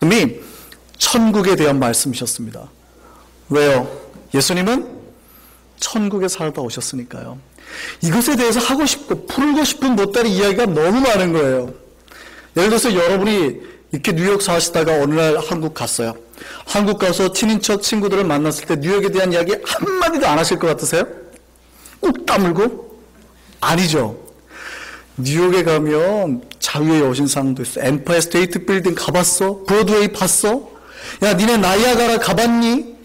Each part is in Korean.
이미 천국에 대한 말씀이셨습니다. 왜요? 예수님은 천국에 살다 오셨으니까요. 이것에 대해서 하고 싶고 풀고 싶은 보따리 이야기가 너무 많은 거예요. 예를 들어서 여러분이 이렇게 뉴욕 사시다가 어느 날 한국 갔어요. 한국 가서 친인척 친구들을 만났을 때 뉴욕에 대한 이야기 한마디도 안 하실 것 같으세요? 꾹 다물고? 아니죠. 뉴욕에 가면 자유의 여신상도 있어. 엠파이어 스테이트 빌딩 가봤어? 브로드웨이 봤어? 야, 니네 나이아가라 가봤니?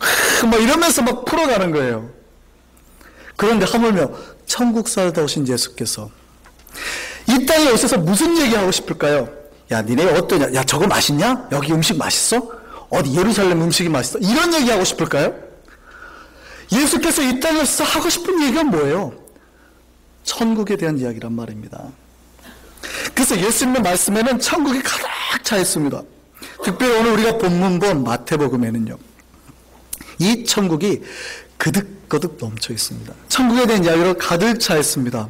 막 이러면서 막 풀어가는 거예요. 그런데 하물며 천국 살다 오신 예수께서 이 땅에 오셔서 무슨 얘기하고 싶을까요? 야, 니네 어떠냐? 야, 저거 맛있냐? 여기 음식 맛있어? 어디 예루살렘 음식이 맛있어? 이런 얘기하고 싶을까요? 예수께서 이 땅에 오셔서 하고 싶은 얘기가 뭐예요? 천국에 대한 이야기란 말입니다. 그래서 예수님의 말씀에는 천국이 가득 차 있습니다. 특별히 오늘 우리가 본문 마태복음에는요, 이 천국이 그득그득 넘쳐 있습니다. 천국에 대한 이야기로 가득 차 있습니다.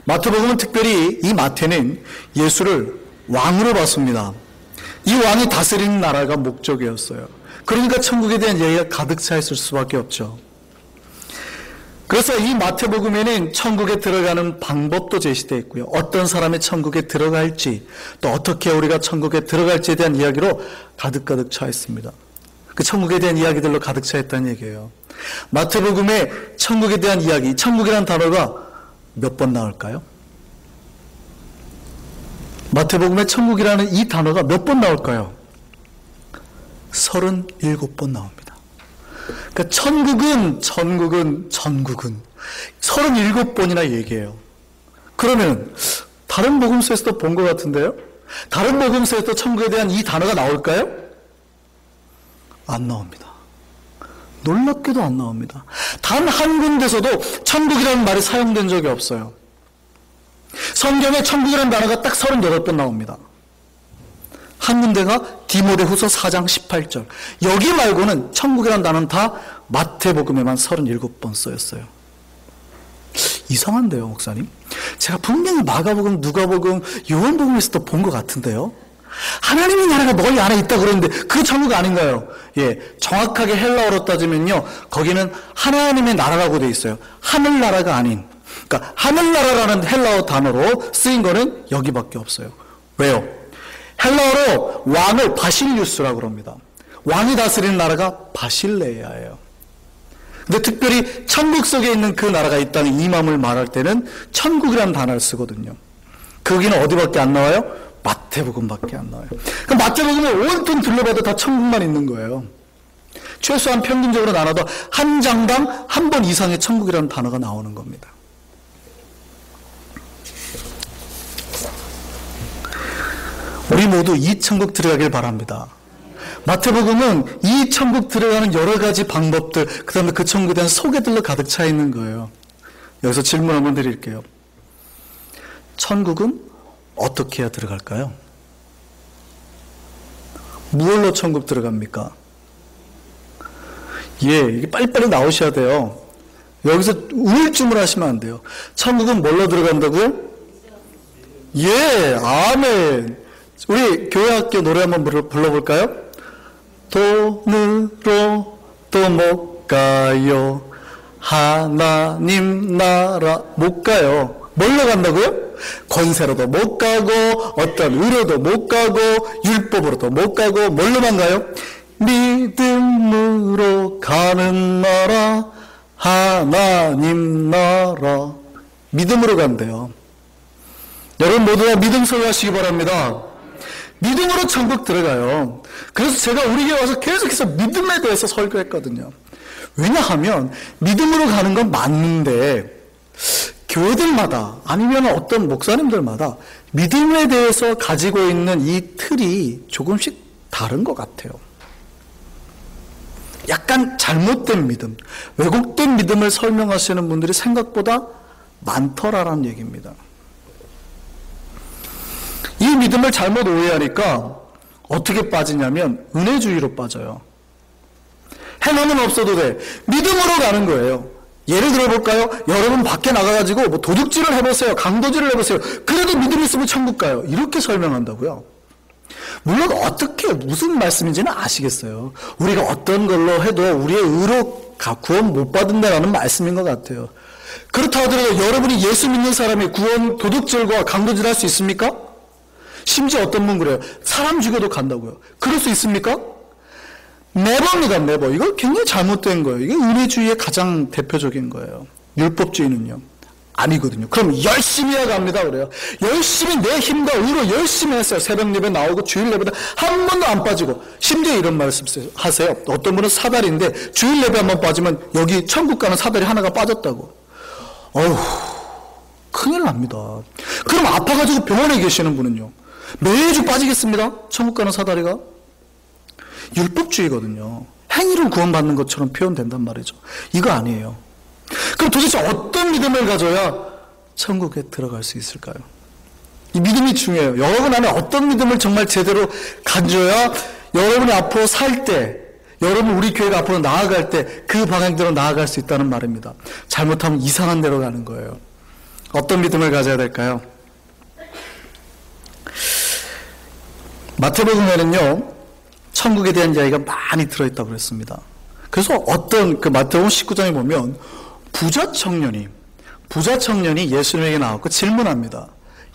마태복음은 특별히 이 마태는 예수를 왕으로 봤습니다. 이 왕이 다스리는 나라가 목적이었어요. 그러니까 천국에 대한 이야기가 가득 차 있을 수밖에 없죠. 그래서 이 마태복음에는 천국에 들어가는 방법도 제시되어 있고요. 어떤 사람이 천국에 들어갈지, 또 어떻게 우리가 천국에 들어갈지에 대한 이야기로 가득가득 차 있습니다. 그 천국에 대한 이야기들로 가득 차 있다는 얘기예요. 마태복음에 천국에 대한 이야기, 천국이라는 단어가 몇 번 나올까요? 마태복음에 천국이라는 이 단어가 몇 번 나올까요? 37번 나옵니다. 그러니까 천국은 37번이나 얘기해요. 그러면 다른 복음서에서도 본 것 같은데요? 다른 복음서에서도 천국에 대한 이 단어가 나올까요? 안 나옵니다. 놀랍게도 안 나옵니다. 단 한 군데서도 천국이라는 말이 사용된 적이 없어요. 성경에 천국이라는 단어가 딱 38번 나옵니다. 한 군데가 디모데후서 4장 18절. 여기 말고는 천국이라는 단어는 다 마태복음에만 37번 쓰였어요. 이상한데요, 목사님? 제가 분명히 마가복음, 누가복음, 요한복음에서도 본 것 같은데요? 하나님의 나라가 너희 안에 있다고 그러는데 그게 천국 아닌가요? 예, 정확하게 헬라어로 따지면요, 거기는 하나님의 나라라고 되어 있어요. 하늘나라가 아닌. 그러니까 하늘나라라는 헬라어 단어로 쓰인 거는 여기밖에 없어요. 왜요? 헬라어로 왕을 바실리우스라고 합니다. 왕이 다스리는 나라가 바실레아예요. 근데 특별히 천국 속에 있는 그 나라가 이 땅에 임함을 말할 때는 천국이라는 단어를 쓰거든요. 거기는 어디밖에 안 나와요? 마태복음밖에 안 나와요. 그럼 마태복음을 온통 둘러봐도 다 천국만 있는 거예요. 최소한 평균적으로 나눠도 한 장당 한 번 이상의 천국이라는 단어가 나오는 겁니다. 우리 모두 이 천국 들어가길 바랍니다. 마태복음은 이 천국 들어가는 여러 가지 방법들, 그 다음에 그 천국에 대한 소개들로 가득 차 있는 거예요. 여기서 질문 한번 드릴게요. 천국은 어떻게 해야 들어갈까요? 무엇로 천국 들어갑니까? 예, 이게 빨리빨리 나오셔야 돼요. 여기서 우물쭈물 하시면 안 돼요. 천국은 뭘로 들어간다고요? 예, 아멘. 우리 교회학교 노래 한번 불러볼까요? 돈으로 또 못 가요. 하나님 나라 못 가요. 뭘로 간다고요? 권세로도 못 가고, 어떤 의로도 못 가고, 율법으로도 못 가고, 뭘로만 가요? 믿음으로 가는 나라, 하나님 나라. 믿음으로 간대요. 여러분 모두 다 믿음 소유하시기 바랍니다. 믿음으로 천국 들어가요. 그래서 제가 우리 교회 와서 계속해서 믿음에 대해서 설교했거든요. 왜냐하면 믿음으로 가는 건 맞는데 교회들마다 아니면 어떤 목사님들마다 믿음에 대해서 가지고 있는 이 틀이 조금씩 다른 것 같아요. 약간 잘못된 믿음, 왜곡된 믿음을 설명하시는 분들이 생각보다 많더라라는 얘기입니다. 이 믿음을 잘못 오해하니까 어떻게 빠지냐면 은혜주의로 빠져요. 해놓으면 없어도 돼. 믿음으로 가는 거예요. 예를 들어볼까요? 여러분 밖에 나가가지고 뭐 도둑질을 해보세요. 강도질을 해보세요. 그래도 믿음 있으면 천국 가요. 이렇게 설명한다고요. 물론 어떻게 무슨 말씀인지는 아시겠어요. 우리가 어떤 걸로 해도 우리의 의로 구원 못 받는다라는 말씀인 것 같아요. 그렇다 하더라도 여러분이 예수 믿는 사람이 구원 도둑질과 강도질 할 수 있습니까? 심지어 어떤 분 그래요. 사람 죽여도 간다고요. 그럴 수 있습니까? 네버입니다. 네버. 이거 굉장히 잘못된 거예요. 이게 은혜주의의 가장 대표적인 거예요. 율법주의는요. 아니거든요. 그럼 열심히 해갑니다. 그래요. 열심히 내 힘과 의로 열심히 했어요. 새벽 예배 나오고 주일 예배도 한 번도 안 빠지고. 심지어 이런 말씀 하세요. 어떤 분은 사다리인데 주일 예배 한 번 빠지면 여기 천국 가는 사다리 하나가 빠졌다고. 어휴, 큰일 납니다. 그럼 아파가지고 병원에 계시는 분은요. 매주 빠지겠습니다. 천국 가는 사다리가. 율법주의거든요. 행위를 구원받는 것처럼 표현된단 말이죠. 이거 아니에요. 그럼 도대체 어떤 믿음을 가져야 천국에 들어갈 수 있을까요? 이 믿음이 중요해요. 여러분 안에 어떤 믿음을 정말 제대로 가져야 여러분이 앞으로 살 때, 여러분 우리 교회가 앞으로 나아갈 때 그 방향대로 나아갈 수 있다는 말입니다. 잘못하면 이상한 데로 가는 거예요. 어떤 믿음을 가져야 될까요? 마태복음에는요, 천국에 대한 이야기가 많이 들어있다고 그랬습니다. 그래서 어떤 마태복음 19장에 보면 부자 청년이 예수님에게 나왔고 질문합니다.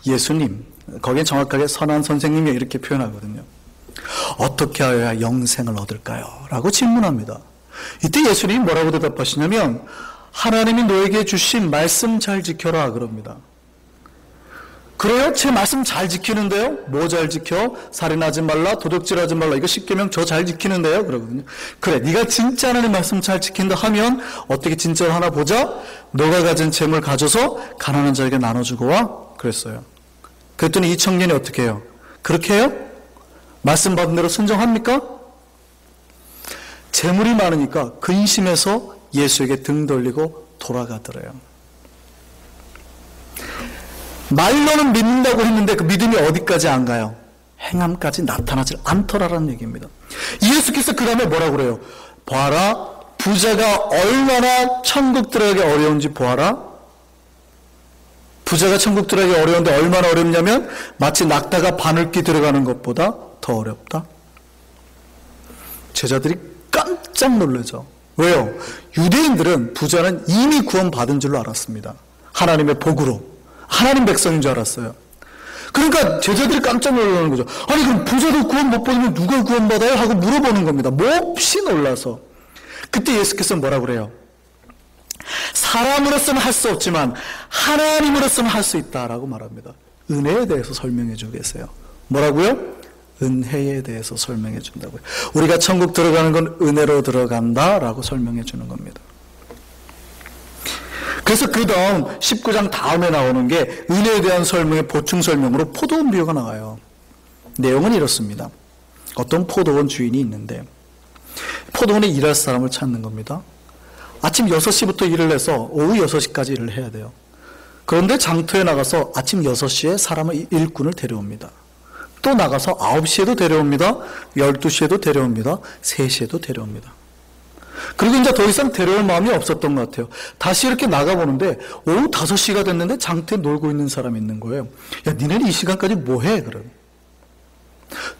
예수님, 거기에 정확하게 선한 선생님이 이렇게 표현하거든요. 어떻게 하여야 영생을 얻을까요? 라고 질문합니다. 이때 예수님이 뭐라고 대답하시냐면 하나님이 너에게 주신 말씀 잘 지켜라 그럽니다. 그래요? 제 말씀 잘 지키는데요? 뭐 잘 지켜? 살인하지 말라, 도둑질하지 말라. 이거 10계명 저 잘 지키는데요? 그러거든요. 그래, 네가 진짜 하나님 말씀 잘 지킨다 하면 어떻게 진짜로 하나 보자? 너가 가진 재물 가져서 가난한 자에게 나눠주고 와? 그랬어요. 그랬더니 이 청년이 어떻게 해요? 그렇게 해요? 말씀 받은 대로 순종합니까? 재물이 많으니까 근심해서 예수에게 등 돌리고 돌아가더래요. 말로는 믿는다고 했는데 그 믿음이 어디까지 안 가요? 행함까지 나타나지 않더라라는 얘기입니다. 예수께서 그 다음에 뭐라고 그래요? 봐라, 부자가 얼마나 천국 들어가기 어려운지 보아라. 부자가 천국 들어가기 어려운데 얼마나 어렵냐면 마치 낙타가 바늘귀 들어가는 것보다 더 어렵다. 제자들이 깜짝 놀라죠. 왜요? 유대인들은 부자는 이미 구원받은 줄로 알았습니다. 하나님의 복으로. 하나님 백성인 줄 알았어요. 그러니까 제자들이 깜짝 놀라는 거죠. 아니 그럼 부자도 구원 못 받으면 누가 구원받아요? 하고 물어보는 겁니다. 몹시 놀라서. 그때 예수께서 뭐라고 그래요? 사람으로서는 할 수 없지만 하나님으로서는 할 수 있다라고 말합니다. 은혜에 대해서 설명해 주고 계세요. 뭐라고요? 은혜에 대해서 설명해 준다고요. 우리가 천국 들어가는 건 은혜로 들어간다라고 설명해 주는 겁니다. 그래서 그 다음 19장 다음에 나오는 게 은혜에 대한 설명의 보충 설명으로 포도원 비유가 나와요. 내용은 이렇습니다. 어떤 포도원 주인이 있는데 포도원에 일할 사람을 찾는 겁니다. 아침 6시부터 일을 해서 오후 6시까지 일을 해야 돼요. 그런데 장터에 나가서 아침 6시에 사람을 일꾼을 데려옵니다. 또 나가서 9시에도 데려옵니다. 12시에도 데려옵니다. 3시에도 데려옵니다. 그리고 이제 더 이상 데려올 마음이 없었던 것 같아요. 다시 이렇게 나가보는데 오후 5시가 됐는데 장터에 놀고 있는 사람이 있는 거예요. 야, 니네는 이 시간까지 뭐해? 그래.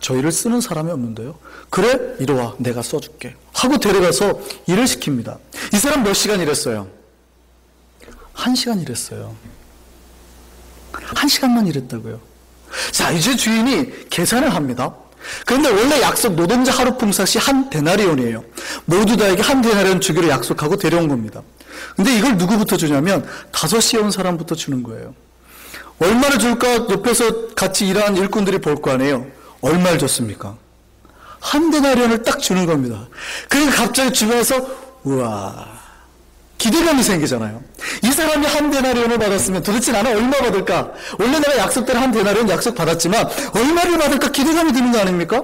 저희를 쓰는 사람이 없는데요. 그래? 이리 와. 내가 써줄게. 하고 데려가서 일을 시킵니다. 이 사람 몇 시간 일했어요? 1시간 일했어요. 1시간만 일했다고요. 자, 이제 주인이 계산을 합니다. 그런데 원래 약속 노동자 하루 품삯이 한 데나리온이에요. 모두 다에게 한 데나리온 주기로 약속하고 데려온 겁니다. 근데 이걸 누구부터 주냐면 5시에 온 사람부터 주는 거예요. 얼마를 줄까 옆에서 같이 일하는 일꾼들이 볼 거 아니에요. 얼마를 줬습니까? 한 데나리온을 딱 주는 겁니다. 그러니까 갑자기 주변에서 우와, 기대감이 생기잖아요. 이 사람이 한 데나리온을 받았으면 도대체 나는 얼마 받을까? 원래 내가 약속대로 한 데나리온 약속 받았지만 얼마를 받을까 기대감이 드는 거 아닙니까?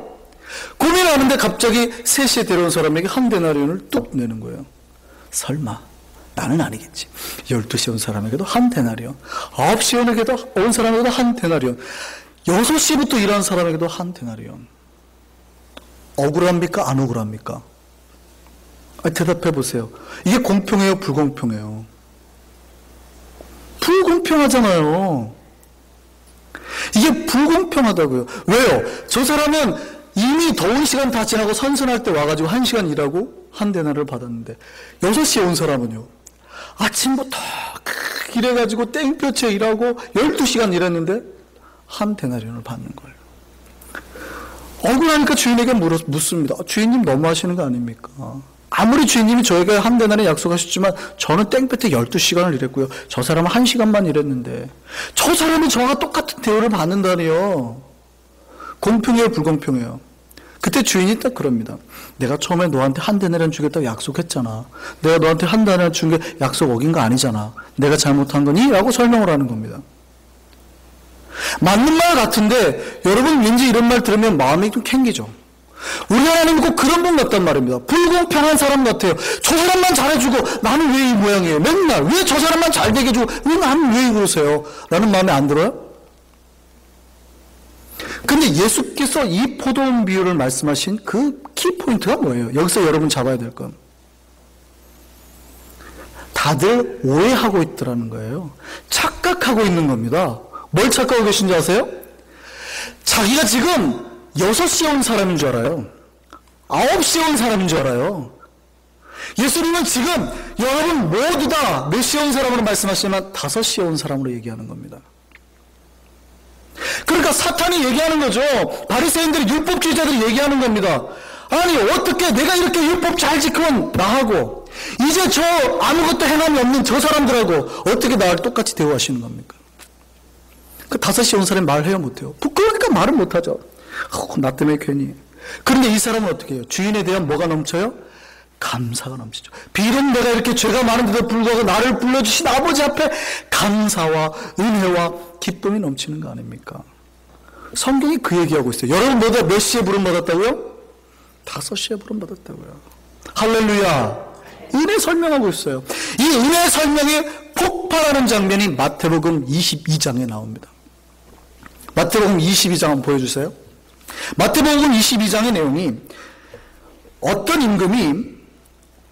고민하는데 갑자기 3시에 데려온 사람에게 한 데나리온을 뚝 내는 거예요. 설마 나는 아니겠지. 12시에 온 사람에게도 한 데나리온, 9시에 온 사람에게도 한 데나리온, 6시부터 일하는 사람에게도 한 데나리온. 억울합니까? 안 억울합니까? 대답해 보세요. 이게 공평해요? 불공평해요? 불공평하잖아요. 이게 불공평하다고요. 왜요? 저 사람은 이미 더운 시간 다 지나고 선선할 때 와가지고 1시간 일하고 한 데나리를 받았는데 6시에 온 사람은요, 아침부터 일해가지고 땡볕에 일하고 12시간 일했는데 한 데나리온을 받는 거예요. 억울하니까 주인에게 묻습니다. 주인님 너무하시는 거 아닙니까? 아무리 주인님이 저에게 한 데나리 약속하셨지만 저는 땡볕에 12시간을 일했고요. 저 사람은 1시간만 일했는데 저 사람이 저와 똑같은 대우를 받는다니요. 공평해요, 불공평해요? 그때 주인이 딱 그럽니다. 내가 처음에 너한테 한 데나리온 주겠다고 약속했잖아. 내가 너한테 한 데나리온 준 게 약속 어긴 거 아니잖아. 내가 잘못한 거니? 라고 설명을 하는 겁니다. 맞는 말 같은데 여러분 왠지 이런 말 들으면 마음이 좀 캥기죠. 우리 하나님은 꼭 그런 분 같단 말입니다. 불공평한 사람 같아요. 저 사람만 잘해주고 나는 왜 이 모양이에요? 맨날 왜 저 사람만 잘 되게 해주고 왜 나는 왜 그러세요? 라는 마음에 안 들어요? 근데 예수께서 이 포도원 비유를 말씀하신 그 키포인트가 뭐예요? 여기서 여러분 잡아야 될 건, 다들 오해하고 있더라는 거예요. 착각하고 있는 겁니다. 뭘 착각하고 계신지 아세요? 자기가 지금 6시에 온 사람인 줄 알아요. 9시에 온 사람인 줄 알아요. 예수님은 지금 여러분 모두 다 몇 시에 온 사람으로 말씀하시지만 5시에 온 사람으로 얘기하는 겁니다. 그러니까 사탄이 얘기하는 거죠. 바리새인들이 율법주의자들이 얘기하는 겁니다. 아니 어떻게 내가 이렇게 율법 잘 지키면 나하고 이제 저 아무것도 행함이 없는 저 사람들하고 어떻게 나를 똑같이 대우하시는 겁니까? 그 5시에 온 사람이 말해요, 못해요? 부끄러우니까 말을 못하죠. 나 때문에 괜히. 그런데 이 사람은 어떻게 해요? 주인에 대한 뭐가 넘쳐요? 감사가 넘치죠. 비록 내가 이렇게 죄가 많은데도 불구하고 나를 불러주신 아버지 앞에 감사와 은혜와 기쁨이 넘치는 거 아닙니까? 성경이 그 얘기하고 있어요. 여러분 모두 몇 시에 부름받았다고요? 5시에 부름받았다고요. 할렐루야. 은혜 설명하고 있어요. 이 은혜 설명이 폭발하는 장면이 마태복음 22장에 나옵니다. 마태복음 22장 한번 보여주세요. 마태복음 22장의 내용이 어떤 임금이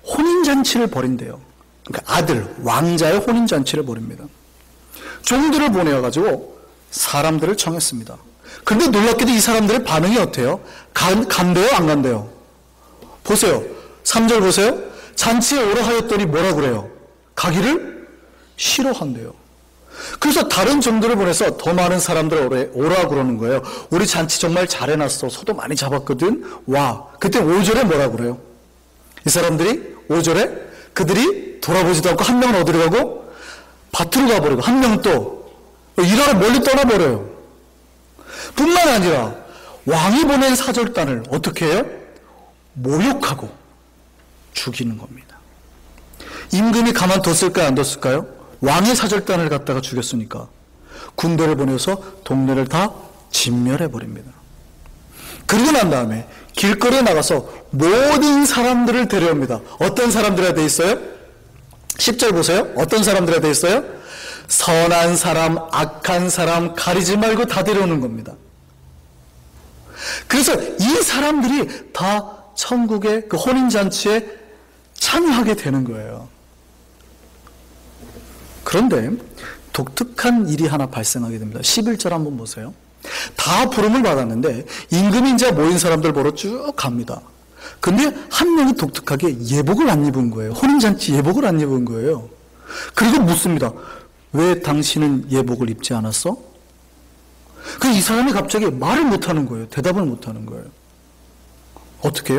혼인잔치를 벌인대요. 그러니까 아들, 왕자의 혼인잔치를 벌입니다. 종들을 보내어가지고 사람들을 청했습니다. 그런데 놀랍게도 이 사람들의 반응이 어때요? 간대요, 안 간대요? 보세요. 3절 보세요. 잔치에 오라 하였더니 뭐라 그래요? 가기를 싫어한대요. 그래서 다른 종들을 보내서 더 많은 사람들을 오라 그러는 거예요. 우리 잔치 정말 잘해놨어. 소도 많이 잡았거든. 와. 그때 5절에 뭐라 그래요? 이 사람들이 5절에 그들이 돌아보지도 않고 한 명은 어디로 가고? 밭으로 가버리고 한 명은 또 일하러 멀리 떠나버려요. 뿐만 아니라 왕이 보낸 사절단을 어떻게 해요? 모욕하고 죽이는 겁니다. 임금이 가만뒀을까요? 안 뒀을까요? 왕의 사절단을 갖다가 죽였으니까 군대를 보내서 동네를 다 진멸해버립니다. 그리고 난 다음에 길거리에 나가서 모든 사람들을 데려옵니다. 어떤 사람들에 돼 있어요? 10절 보세요. 어떤 사람들에 돼 있어요? 선한 사람, 악한 사람 가리지 말고 다 데려오는 겁니다. 그래서 이 사람들이 다 천국의 그 혼인잔치에 참여하게 되는 거예요. 그런데 독특한 일이 하나 발생하게 됩니다. 11절 한번 보세요. 다 부름을 받았는데 임금이 이제 모인 사람들 보러 쭉 갑니다. 근데 한 명이 독특하게 예복을 안 입은 거예요. 혼인잔치 예복을 안 입은 거예요. 그리고 묻습니다. 왜 당신은 예복을 입지 않았어? 이 사람이 갑자기 말을 못하는 거예요. 대답을 못하는 거예요. 어떻게 해요?